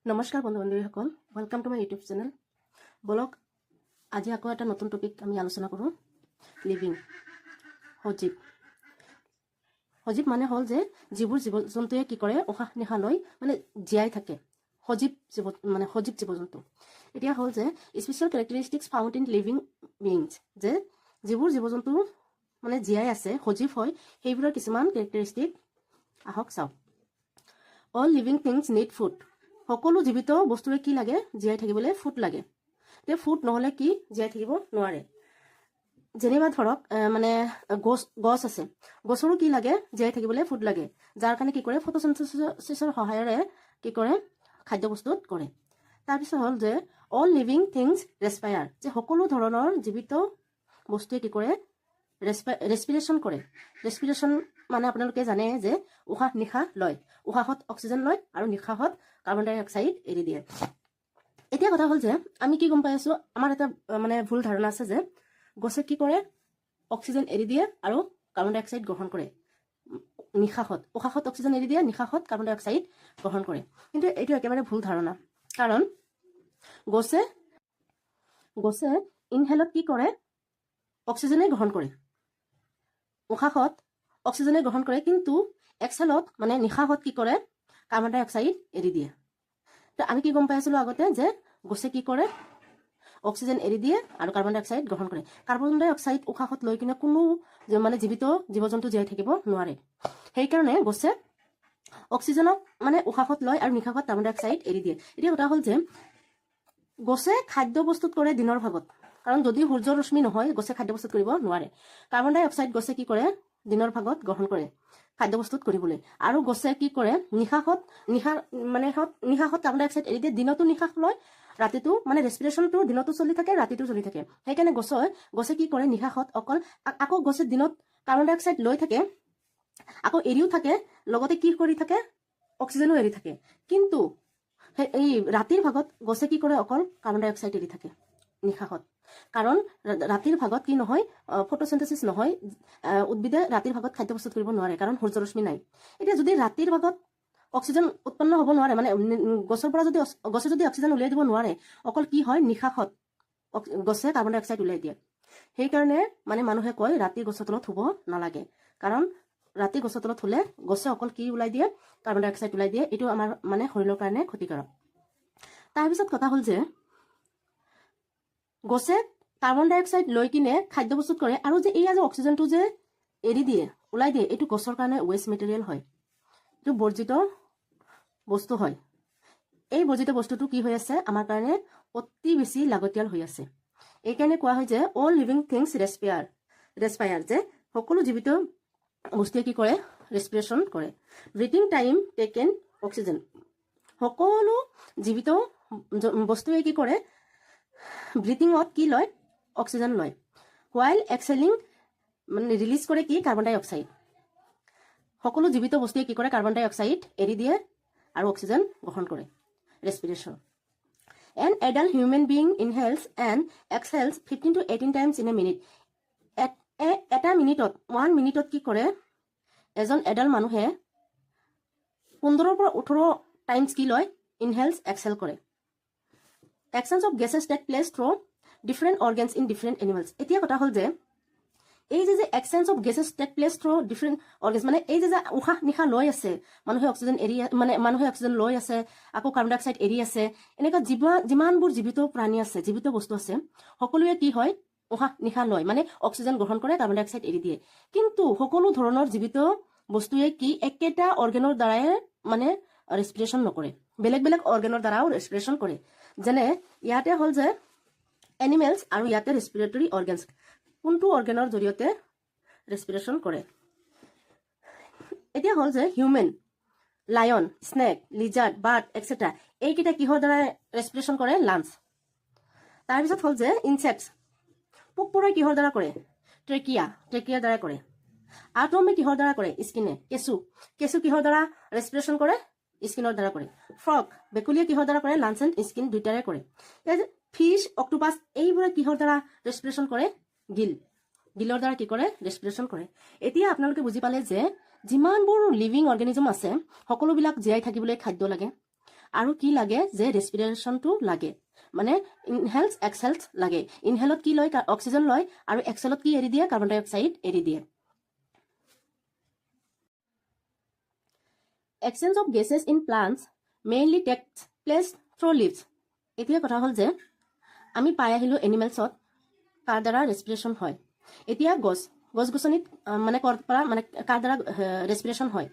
নমস্কাৰ বন্ধু বান্ধৱীসকল, welcome to my YouTube channel. বলক আজি আকৌ এটা নতুন টপিক আমি আলোচনা কৰোঁ। লিভিং সজীৱ। সজীৱ মানে হ'ল যে যিবোৰ জীৱ জন্তুৱে কি কৰে, উশাহ নিশাহ লৈ মানে জীয়াই থাকে, সজীৱ জীৱ জন্তু। এতিয়া হ'ল যে special characteristics found in living beings, যে যিবোৰ জীৱ জন্তু মানে জীয়াই আছে, সজীৱ হয়, সেইবোৰৰ কিছুমান কেৰেক্টাৰিষ্টিক আহক চাওক। All living things need food. সকলো জীৱিত বস্তুৰে কি লাগে, জীয়াই থাকিবলৈ ফুড লাগে। এতিয়া ফুড নহ'লে কি জীয়াই থাকিব নোৱাৰে। যেনিবা ধৰক মানে গছ আছে, গছৰো কি লাগে, জীয়াই থাকিবলৈ ফুড লাগে, যাৰ কাৰণে কি কৰে, ফটোচিনথেচিছৰ সহায়েৰে কি কৰে, খাদ্য প্ৰস্তুত কৰে। তাৰপিছত হ'ল যে অল লিভিং থিংছ ৰেস্পায়াৰ, যে সকলো ধৰণৰ জীৱিত বস্তুৱে কি কৰে, ৰেস্পিৰেশ্যন কৰে। ৰেস্পিৰেশ্যন মানে আপোনালোকে জানে যে উশাহ নিশাহ লয়, উশাহত অক্সিজেন লয় আৰু নিশাহত কাৰ্বন ডাই অক্সাইড এৰি দিয়ে। এতিয়া কথা হ'ল যে আমি কি গম পাই আছো, আমাৰ এটা মানে ভুল ধাৰণা আছে যে গছে কি কৰে, অক্সিজেন এৰি দিয়ে আৰু কাৰ্বন ডাই অক্সাইড গ্ৰহণ কৰে নিশাহত, উশাহত অক্সিজেন এৰি দিয়ে, নিশাহত কাৰ্বন ডাই অক্সাইড গ্ৰহণ কৰে। কিন্তু এইটো একেবাৰে ভুল ধাৰণা, কাৰণ গছে ইনহেলত কি কৰে, অক্সিজেনে গ্ৰহণ কৰে, উশাহত অক্সিজেনে গ্ৰহণ কৰে, কিন্তু এক্সহেলত মানে নিশাহত কি কৰে, কাৰ্বন ডাই অক্সাইড এৰি দিয়ে। তো আমি কি গম পাই আছিলো আগতে যে গছে কি কৰে, অক্সিজেন এৰি দিয়ে আৰু কাৰ্বন ডাই অক্সাইড গ্ৰহণ কৰে। কাৰ্বন ডাই অক্সাইড উশাহত লৈ কিনে কোনো মানে জীৱিত জীৱ জন্তু জীয়াই থাকিব নোৱাৰে। সেইকাৰণে গছে অক্সিজেনক মানে উশাহত লয় আৰু নিশাহত কাৰ্বন ডাই অক্সাইড এৰি দিয়ে। এতিয়া কথা হ'ল যে গছে খাদ্য প্ৰস্তুত কৰে দিনৰ ভাগত, কাৰণ যদি সূৰ্যৰ ৰশ্মি নহয় গছে খাদ্য প্ৰস্তুত কৰিব নোৱাৰে। কাৰ্বন ডাই অক্সাইড গছে কি কৰে, দিনৰ ভাগত গ্ৰহণ কৰে খাদ্য প্ৰস্তুত কৰিবলৈ, আৰু গছে কি কৰে, নিশাহত কাৰ্বন ডাই অক্সাইড এৰি দিয়ে, দিনতো নিশাহ লয়, ৰাতিটো মানে ৰেস্পিৰেশ্যনটো দিনতো চলি থাকে, ৰাতিটো চলি থাকে। সেইকাৰণে গছে কি কৰে, নিশাহত অকল আকৌ গছে দিনত কাৰ্বন ডাই অক্সাইড লৈ থাকে, আকৌ এৰিও থাকে, লগতে কি কৰি থাকে, অক্সিজেনো এৰি থাকে। কিন্তু এই ৰাতিৰ ভাগত গছে কি কৰে, অকল কাৰ্বন ডাই অক্সাইড এৰি থাকে নিশাহত, কাৰণ ৰাতিৰ ভাগত কি নহয়, ফটোচিনথেচিছ নহয়, উদ্ভিদে ৰাতিৰ ভাগত খাদ্য প্ৰস্তুত কৰিব নোৱাৰে, কাৰণ সূৰ্যৰশ্মি নাই। এতিয়া যদি ৰাতিৰ ভাগত অক্সিজেন উৎপন্ন হ'ব নোৱাৰে, মানে গছৰ পৰা গছে যদি অক্সিজেন উলিয়াই দিব নোৱাৰে, অকল কি হয়, নিশাহত গছে কাৰ্বন ডাই অক্সাইড উলিয়াই দিয়ে। সেইকাৰণে মানে মানুহে কয় ৰাতি গছৰ তলত শুব নালাগে, কাৰণ ৰাতি গছৰ তলত শুলে গছে অকল কি ওলাই দিয়ে, কাৰ্বন ডাই অক্সাইড ওলাই দিয়ে। এইটো আমাৰ মানে শৰীৰৰ কাৰণে ক্ষতিকাৰক। তাৰপিছত কথা হ'ল যে গছে কাৰ্বন ডাই অক্সাইড লৈ কিনে খাদ্য প্ৰস্তুত কৰে, আৰু যে এইয়া যে অক্সিজেনটো যে এৰি দিয়ে, ওলাই দিয়ে, এইটো গছৰ কাৰণে ৱেষ্ট মেটেৰিয়েল হয়, এইটো বৰ্জিত বস্তু হয়। এই বৰ্জিত বস্তুটো কি হৈ আছে, আমাৰ কাৰণে অতি বেছি লাগতিয়াল হৈ আছে। এইকাৰণে কোৱা হয় যে অল লিভিং থিংছ ৰেস্পায়াৰ, যে সকলো জীৱিত বস্তুৱে কি কৰে, ৰেস্পিৰেশ্যন কৰে। ব্ৰিথিং টাইম টেকেন অক্সিজেন, সকলো জীৱিত বস্তুৱে কি কৰে, ব্ৰিথিঙত কি লয়, অক্সিজেন লয়। হোৱাইল এক্সেলিং মানে ৰিলিজ কৰে কি, কাৰ্বন ডাই অক্সাইড। সকলো জীৱিত বস্তুৱে কি কৰে, কাৰ্বন ডাই অক্সাইড এৰি দিয়ে আৰু অক্সিজেন গ্ৰহণ কৰে, respiration. An adult human being inhales and exhales 15 to 18 times in a minute. এটা মিনিটত, 1 মিনিটত কি কৰে, এজন এডাল্ট মানুহে 15 পৰা 18 টাইমছ কি লয়, ইনহেলছ এক্সহেল কৰে। Exchange of gases take place through different organs in different animals. এতিয়া কথা হ'ল যে এই যে exchange of gases take place through different organs, মানে এই যে উশাহ নিশাহ লৈ আছে, মানুহে অক্সিজেন লৈ আছে, আকৌ কাৰ্বন ডাই অক্সাইড এৰি আছে, এনেকুৱা যিমানবোৰ জীৱিত প্ৰাণী আছে, জীৱিত বস্তু আছে, সকলোৱে কি হয়, উশাহ নিশাহ লয়, মানে অক্সিজেন গ্ৰহণ কৰে, কাৰ্বন ডাই অক্সাইড এৰি দিয়ে। কিন্তু সকলো ধৰণৰ জীৱিত বস্তুৱে কি একেটা অৰ্গেনৰ দ্বাৰাই মানে ৰেস্পিৰেশ্যন নকৰে, বেলেগ বেলেগ অৰ্গেনৰ দ্বাৰাও ৰেস্পিৰেশ্যন কৰে। যেনে ইয়াতে হ'ল যে এনিমেলছ আৰু ইয়াতে ৰেস্পিৰেটৰী অৰ্গেনছ, কোনটো অৰ্গেনৰ জৰিয়তে ৰেস্পিৰেশ্যন কৰে। এতিয়া হ'ল যে human, lion, snack, Lizaad, bird et cetera, এইকেইটা কিহৰ দ্বাৰা ৰেস্পিৰেশ্যন কৰে, লাঞ্চ। তাৰপিছত হ'ল যে ইনচেক্টছ, পোক পৰুৱাই কিহৰ দ্বাৰা কৰে, ট্ৰেকিয়াৰ দ্বাৰা কৰে। আটমে কিহৰ দ্বাৰা কৰে, স্কিনে। কেঁচু কিহৰ দ্বাৰা ৰেস্পিৰেশ্যন কৰে, স্কিনৰ দ্বাৰা কৰে। ফ্ৰগ, বেকুলিয়ে কিহৰ দ্বাৰা কৰে, লাঞ্চ এণ্ড স্কিন দুইটাৰে কৰে। ফিছ, অক্টোপাছ, এইবোৰে কিহৰ দ্বাৰা ৰেস্পিৰেশ্যন কৰে, গিলৰ দ্বাৰা কি কৰে, ৰেস্পিৰেশ্যন কৰে। এতিয়া আপোনালোকে বুজি পালে যে যিমানবোৰ লিভিং অৰ্গেনিজম আছে, সকলোবিলাক জীয়াই থাকিবলৈ খাদ্য লাগে, আৰু কি লাগে যে ৰেস্পিৰেশ্যনটো লাগে মানে ইনহেলছ এক্সহেলছ লাগে ইনহেলত কি লয় অক্সিজেন লয় আৰু এক্সহেলত কি এৰি দিয়ে কাৰ্বন ডাই অক্সাইড এৰি দিয়ে exchange of gases in plants mainly takes place through leaves এতিয়া কথা হ'ল যে আমি পাই আহিলোঁ এনিমেলছত কাৰ দ্বাৰা ৰেস্পিৰেশ্যন হয় এতিয়া গছ গছনিত মানে কৰ পৰা মানে কাৰ দ্বাৰা ৰেস্পিৰেশ্যন হয়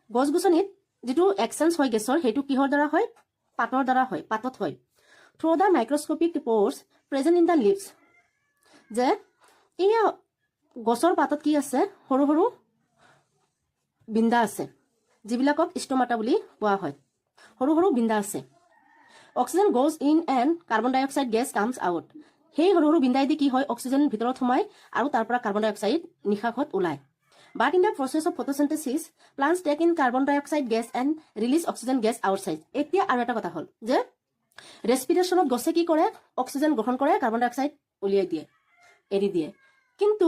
গছ গছনিত যেটো এক্সচেঞ্জ হয় গেছৰ সেইটো কিহৰ দ্বাৰা হয় পাতৰ দ্বাৰা হয় পাতত হয় through the microscopic প'ৰ্ছ present in the leaves যে এয়া গছৰ পাতত কি আছে সৰু সৰু বিন্দা আছে যিবিলাকক ষ্টমাটা বুলি কোৱা হয় সৰু সৰু বিন্দা আছে oxygen goes in and carbon dioxide gas comes out সেই সৰু সৰু বিন্দাই দি কি হয় অক্সিজেন ভিতৰত সোমায় আৰু তাৰ পৰা কাৰ্বন ডাই অক্সাইড নিশাখত ওলায় But in the process of photosynthesis, plants take in carbon dioxide gas and release oxygen gas outside. এতিয়া আৰু এটা কথা হ'ল যে ৰেস্পিৰেশ্যনত গছে কি কৰে অক্সিজেন গ্ৰহণ কৰে কাৰ্বন ডাই অক্সাইড উলিয়াই দিয়ে এৰি দিয়ে কিন্তু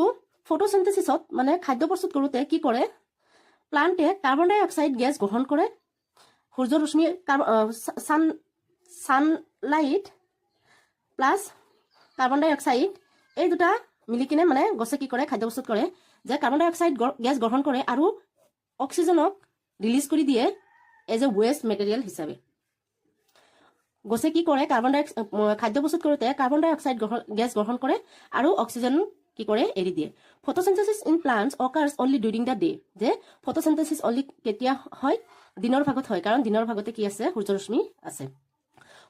ফটোচিন্থেসিছত মানে খাদ্য প্ৰস্তুত কৰোঁতে কি কৰে প্লান্টে কাৰ্বন ডাই অক্সাইড গেছ গ্ৰহণ কৰে সূৰ্য ৰশ্মি সানলাইট প্লাছ কাৰ্বন ডাই অক্সাইড এই দুটা মিলি কিনে মানে গছে কি কৰে খাদ্য প্ৰস্তুত কৰে যে কাৰ্বন ডাই অক্সাইড গেছ গ্ৰহণ কৰে আৰু অক্সিজেনক ৰিলিজ কৰি দিয়ে এজ এ ৱেষ্ট মেটেৰিয়েল হিচাপে গছে কি কৰে কাৰ্বন ডাই খাদ্য প্ৰস্তুত কৰোঁতে কাৰ্বন ডাই অক্সাইড গেছ গ্ৰহণ কৰে আৰু অক্সিজেন কি কৰে এৰি দিয়ে photosynthesis in plants occurs only during the day যে ফটোচিন্থেসিস অনলি কেতিয়া হয় দিনৰ ভাগত হয় কাৰণ দিনৰ ভাগতে কি আছে সূৰ্য ৰশ্মি আছে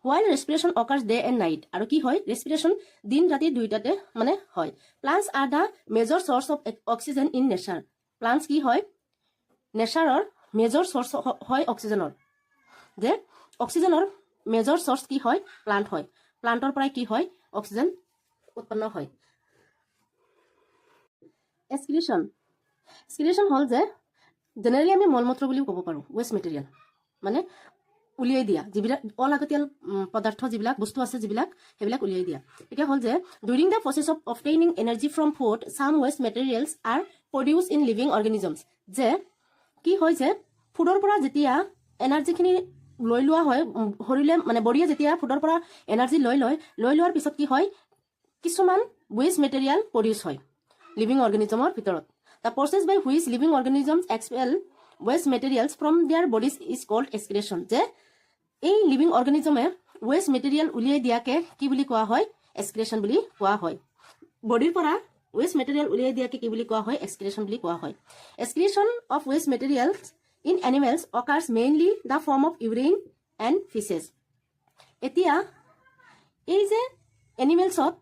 while respiration occurs day and night আৰু কি হয় respiration দিন ৰাতি দুইটাতে মানে হয় plants are the major source of oxygen in nature plants কি হয় নেচাৰৰ মেজৰ source হয় অক্সিজেনৰ যে অক্সিজেনৰ মেজৰ source কি হয় প্লান্ট হয় প্লান্টৰ পৰা কি হয় অক্সিজেন উৎপন্ন হয় এক্সক্ৰিশ্যন হ'ল যে জেনেৰেলি আমি মলমূত্ৰ বুলি ক'ব পাৰোঁ ৱেষ্ট মেটেৰিয়েল মানে উলিয়াই দিয়া যিবিলাক অলাগতিয়াল পদাৰ্থ যিবিলাক বস্তু আছে যিবিলাক সেইবিলাক উলিয়াই দিয়া এতিয়া হ'ল যে during the process of obtaining energy from food some waste materials are produce in living organisms যে কি হয় যে ফুডৰ পৰা যেতিয়া এনাৰ্জিখিনি লৈ লোৱা হয় শৰীৰে মানে বডিয়ে যেতিয়া ফুডৰ পৰা এনাৰ্জি লৈ লোৱাৰ পিছত কি হয় কিছুমান ৱেষ্ট মেটেৰিয়েল প্ৰডিউচ হয় লিভিং অৰ্গেনিজমৰ ভিতৰত the process by which living organisms expel waste materials from their bodies is called excretion যে এই লিভিং অৰ্গেনিজমে ৱেষ্ট মেটেৰিয়েল উলিয়াই দিয়াকে কি বুলি কোৱা হয় এক্সক্ৰিশ্যন বুলি কোৱা হয় বডিৰ পৰা ৱেষ্ট মেটেৰিয়েল উলিয়াই দিয়াকে কি বুলি কোৱা হয় এক্সক্ৰিশ্যন বুলি কোৱা হয় excretion of waste materials in animals occurs mainly the form of urine and faeces এতিয়া এই যে এনিমেলছত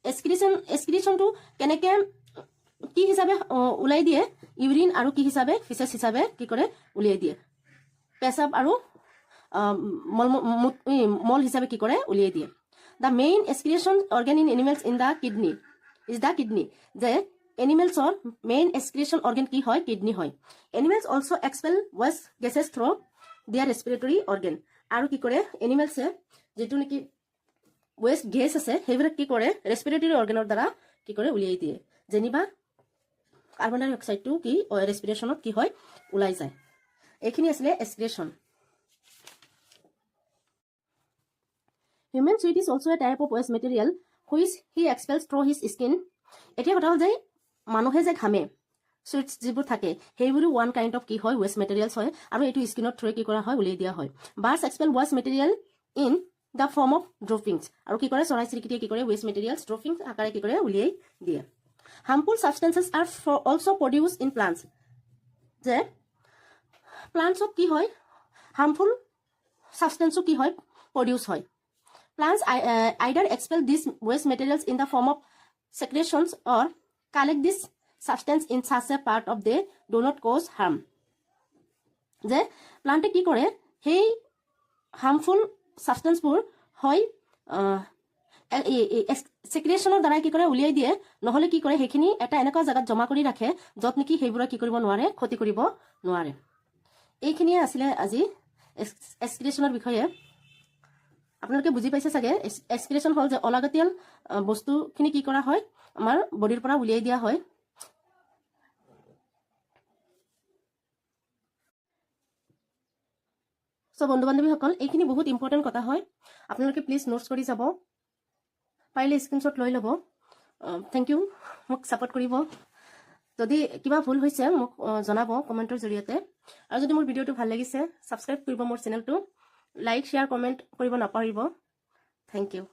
এক্সক্ৰিশ্যনটো কেনেকৈ কি হিচাপে ওলাই দিয়ে ইউৰিন আৰু কি হিচাপে ফিচেছ হিচাপে কি কৰে উলিয়াই দিয়ে পেচাব আৰু মল হিচাপে কি কৰে উলিয়াই দিয়ে the main excretion organ in animals in the kidney is the kidney যে এনিমেলছৰ মেইন এক্সক্ৰিশ্যন অৰ্গেন কি হয় কিডনী হয় animals also' expel waste gases through their respiratory organ আৰু কি কৰে এনিমেলছে যিটো নেকি ৱেষ্ট গেছ আছে সেইবিলাক কি কৰে ৰেস্পিৰেটৰী অৰ্গেনৰ দ্বাৰা কি কৰে উলিয়াই দিয়ে যেনিবা কাৰ্বন ডাই অক্সাইডটো কি ৰেস্পিৰেশ্যনত কি হয় ওলাই যায় এইখিনি আছিলে excretion human sweat is also' a type of waste material which he expels through his skin এতিয়া কথা হ'ল যে মানুহে যে ঘামে চুইটছ যিবোৰ থাকে সেইবোৰো ওৱান কাইণ্ড অফ কি হয় ৱেষ্ট মেটেৰিয়েলছ হয় আৰু এইটো স্কিনৰ থ্ৰুৱে কি কৰা হয় উলিয়াই দিয়া হয় birds expel waste material in the form of droppings আৰু কি কৰে চৰাই চিৰিকটিয়ে কি কৰে ৱেষ্ট মেটেৰিয়েলছ ড্ৰপিংছ আকাৰে কি কৰে উলিয়াই দিয়ে harmful substances are also produced in plants যে প্লান্টছত কি হয় harmful substances কি হয় produce হয় plants either expel these waste materials in the form of secretions or collect this substance in such a part of they do not cause harm যে প্লান্টে কি কৰে সেই harmful substanceবোৰ হয় সেক্ৰেশ্যনৰ দ্বাৰাই কি কৰে উলিয়াই দিয়ে নহলে কি কৰে সেইখিনি এটা এনেকুৱা জায়গাত জমা কৰি ৰাখে যত নেকি সেইবোৰে কি কৰিব নোৱাৰে ক্ষতি কৰিব নোৱাৰে এইখিনিয়ে আছিলে আজি এক্সক্ৰিশ্যনৰ বিষয়ে আপোনালোকে বুজি পাইছে চাগে এক্সক্ৰিশ্যন হ'ল যে অলাগতিয়াল বস্তুখিনি কি কৰা হয় আমাৰ বডিৰ পৰা উলিয়াই দিয়া হয় চ' বন্ধু বান্ধৱীসকল এইখিনি বহুত ইম্পৰ্টেণ্ট কথা হয় আপোনালোকে প্লিজ নোটছ কৰি যাব পাৰিলে স্ক্ৰীনশ্বট লৈ ল'ব থেংক ইউ মোক ছাপোৰ্ট কৰিব যদি কিবা ভুল হৈছে মোক জনাব কমেণ্টৰ জৰিয়তে আৰু যদি মোৰ ভিডিঅ'টো ভাল লাগিছে ছাবস্ক্ৰাইব কৰিব মোৰ চেনেলটো লাইক শ্বেয়াৰ কমেণ্ট কৰিব নাপাহৰিব থেংক ইউ